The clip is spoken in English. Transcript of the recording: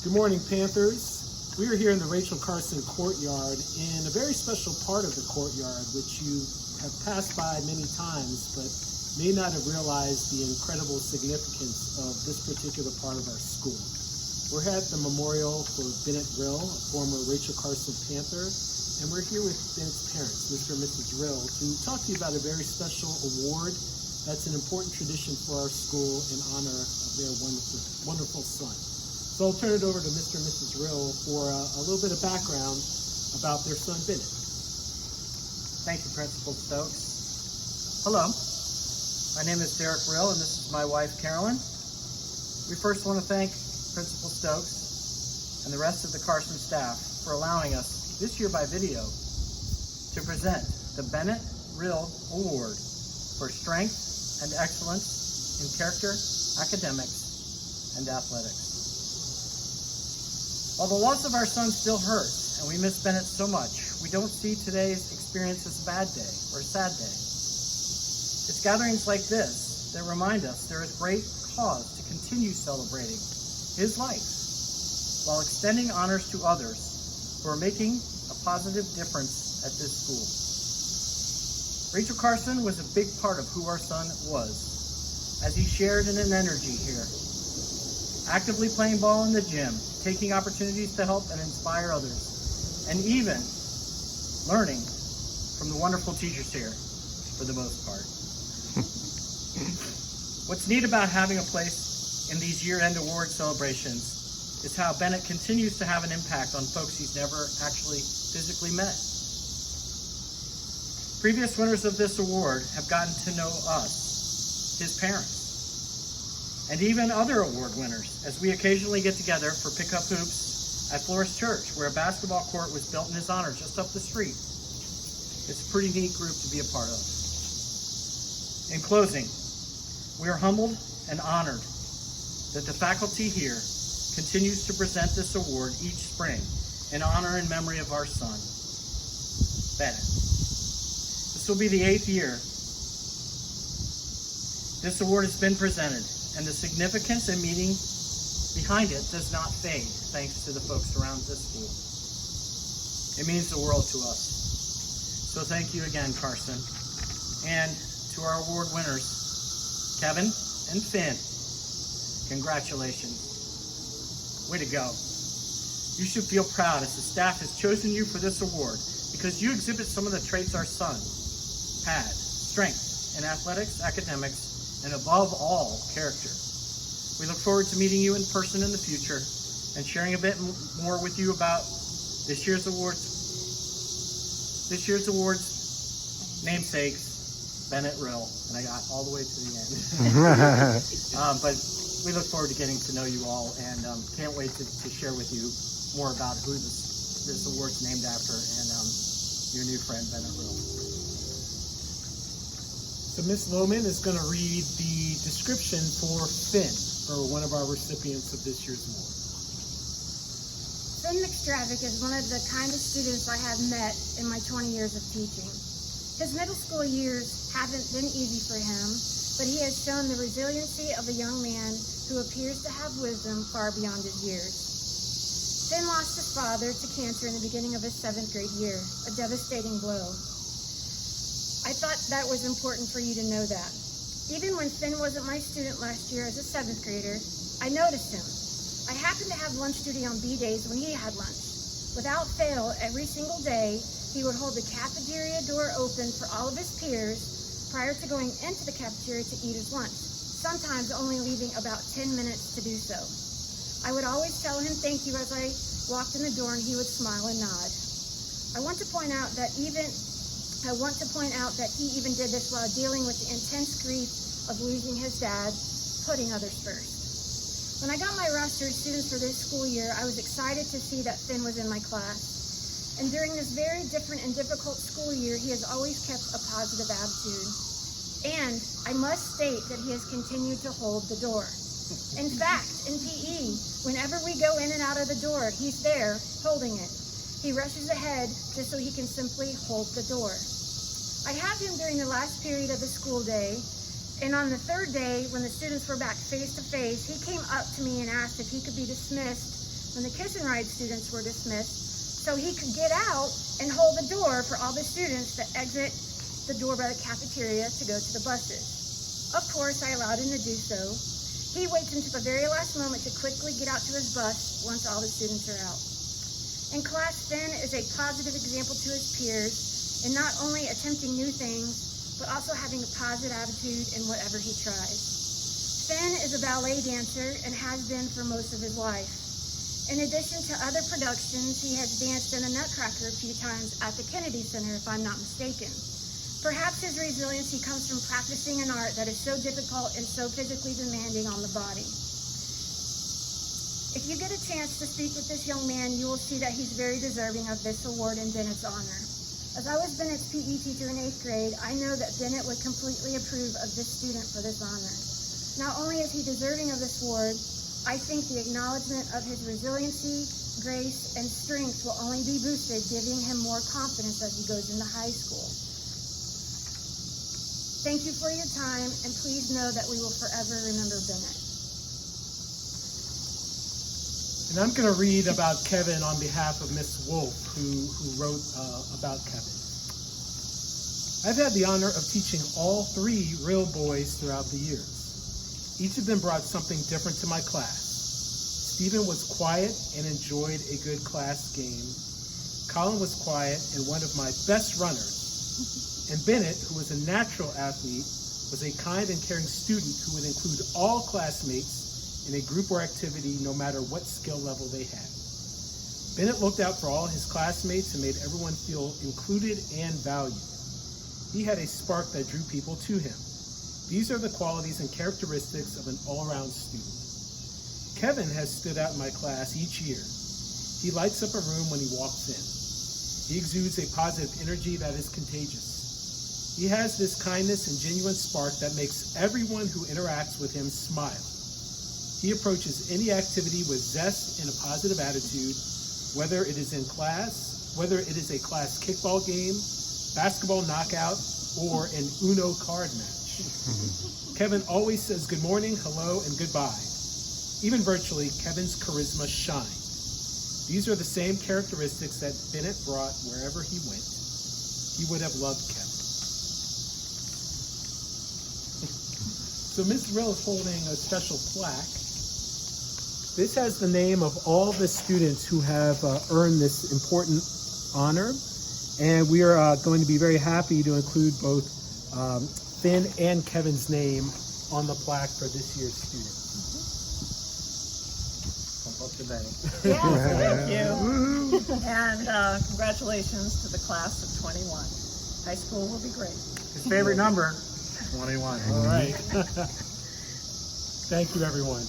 Good morning, Panthers. We are here in the Rachel Carson courtyard in a very special part of the courtyard, which you have passed by many times, but may not have realized the incredible significance of this particular part of our school. We're at the memorial for Bennett Rill, a former Rachel Carson Panther, and we're here with Bennett's parents, Mr. and Mrs. Rill, to talk to you about a very special award that's an important tradition for our school in honor of their wonderful son. So I'll turn it over to Mr. and Mrs. Rill for a little bit of background about their son, Bennett. Thank you, Principal Stokes. Hello, my name is Derek Rill, and this is my wife, Carolyn. We first want to thank Principal Stokes and the rest of the Carson staff for allowing us this year by video to present the Bennett Rill Award for Strength and Excellence in Character, Academics, and Athletics. While the loss of our son still hurts, and we miss Bennett so much, we don't see today's experience as a bad day or a sad day. It's gatherings like this that remind us there is great cause to continue celebrating his life while extending honors to others who are making a positive difference at this school. Rachel Carson was a big part of who our son was, as he shared in an energy here, actively playing ball in the gym, taking opportunities to help and inspire others, and even learning from the wonderful teachers here, for the most part. What's neat about having a place in these year-end award celebrations is how Bennett continues to have an impact on folks he's never actually physically met. Previous winners of this award have gotten to know us, his parents, and even other award winners, as we occasionally get together for pickup hoops at Florist Church, where a basketball court was built in his honor just up the street. It's a pretty neat group to be a part of. In closing, we are humbled and honored that the faculty here continues to present this award each spring in honor and memory of our son, Bennett. This will be the 8th year this award has been presented, and the significance and meaning behind it does not fade, thanks to the folks around this school. It means the world to us. So thank you again, Carson. And to our award winners, Kevin and Finn, congratulations. Way to go. You should feel proud as the staff has chosen you for this award because you exhibit some of the traits our son had: strength in athletics, academics, and above all, character. We look forward to meeting you in person in the future and sharing a bit more with you about this year's awards namesakes, Bennett Rill, and I got all the way to the end. But we look forward to getting to know you all, and can't wait to share with you more about who this award's named after and your new friend, Bennett Rill. So Ms. Lohman is going to read the description for Finn, for one of our recipients of this year's award. Finn McStravick is one of the kindest students I have met in my 20 years of teaching. His middle school years haven't been easy for him, but he has shown the resiliency of a young man who appears to have wisdom far beyond his years. Finn lost his father to cancer in the beginning of his 7th grade year, a devastating blow. I thought that was important for you to know that. Even when Finn wasn't my student last year as a 7th grader, I noticed him. I happened to have lunch duty on B days when he had lunch. Without fail, every single day, he would hold the cafeteria door open for all of his peers prior to going into the cafeteria to eat his lunch, sometimes only leaving about 10 minutes to do so. I would always tell him thank you as I walked in the door, and he would smile and nod. I want to point out that he even did this while dealing with the intense grief of losing his dad, putting others first. When I got my roster of students for this school year, I was excited to see that Finn was in my class. And during this very different and difficult school year, he has always kept a positive attitude. And I must state that he has continued to hold the door. In fact, in PE, whenever we go in and out of the door, he's there holding it. He rushes ahead just so he can simply hold the door. I had him during the last period of the school day, and on the 3rd day, when the students were back face to face, he came up to me and asked if he could be dismissed when the kiss and ride students were dismissed, so he could get out and hold the door for all the students that exit the door by the cafeteria to go to the buses. Of course, I allowed him to do so. He waits until the very last moment to quickly get out to his bus once all the students are out. In class, Finn is a positive example to his peers in not only attempting new things, but also having a positive attitude in whatever he tries. Finn is a ballet dancer and has been for most of his life. In addition to other productions, he has danced in the Nutcracker a few times at the Kennedy Center, if I'm not mistaken. Perhaps his resiliency comes from practicing an art that is so difficult and so physically demanding on the body. If you get a chance to speak with this young man, you will see that he's very deserving of this award in Bennett's honor. As I was Bennett's PE teacher in 8th grade, I know that Bennett would completely approve of this student for this honor. Not only is he deserving of this award, I think the acknowledgement of his resiliency, grace, and strength will only be boosted, giving him more confidence as he goes into high school. Thank you for your time, and please know that we will forever remember Bennett. And I'm going to read about Kevin on behalf of Miss Wolf, who wrote about Kevin. I've had the honor of teaching all 3 Rill boys throughout the years. Each of them brought something different to my class. Stephen was quiet and enjoyed a good class game. Colin was quiet and one of my best runners. And Bennett, who was a natural athlete, was a kind and caring student who would include all classmates in a group or activity no matter what skill level they had. Bennett looked out for all his classmates and made everyone feel included and valued. He had a spark that drew people to him. These are the qualities and characteristics of an all-around student. Kevin has stood out in my class each year. He lights up a room when he walks in. He exudes a positive energy that is contagious. He has this kindness and genuine spark that makes everyone who interacts with him smile. He approaches any activity with zest and a positive attitude, whether it is in class, whether it is a class kickball game, basketball knockout, or an Uno card match. Kevin always says good morning, hello, and goodbye. Even virtually, Kevin's charisma shines. These are the same characteristics that Bennett brought wherever he went. He would have loved Kevin. So Ms. Rill is holding a special plaque. This has the name of all the students who have earned this important honor. And we are going to be very happy to include both Finn and Kevin's name on the plaque for this year's student. Yes, thank you. And congratulations to the class of 21. High school will be great. His favorite number, 21. All right. Thank you, everyone.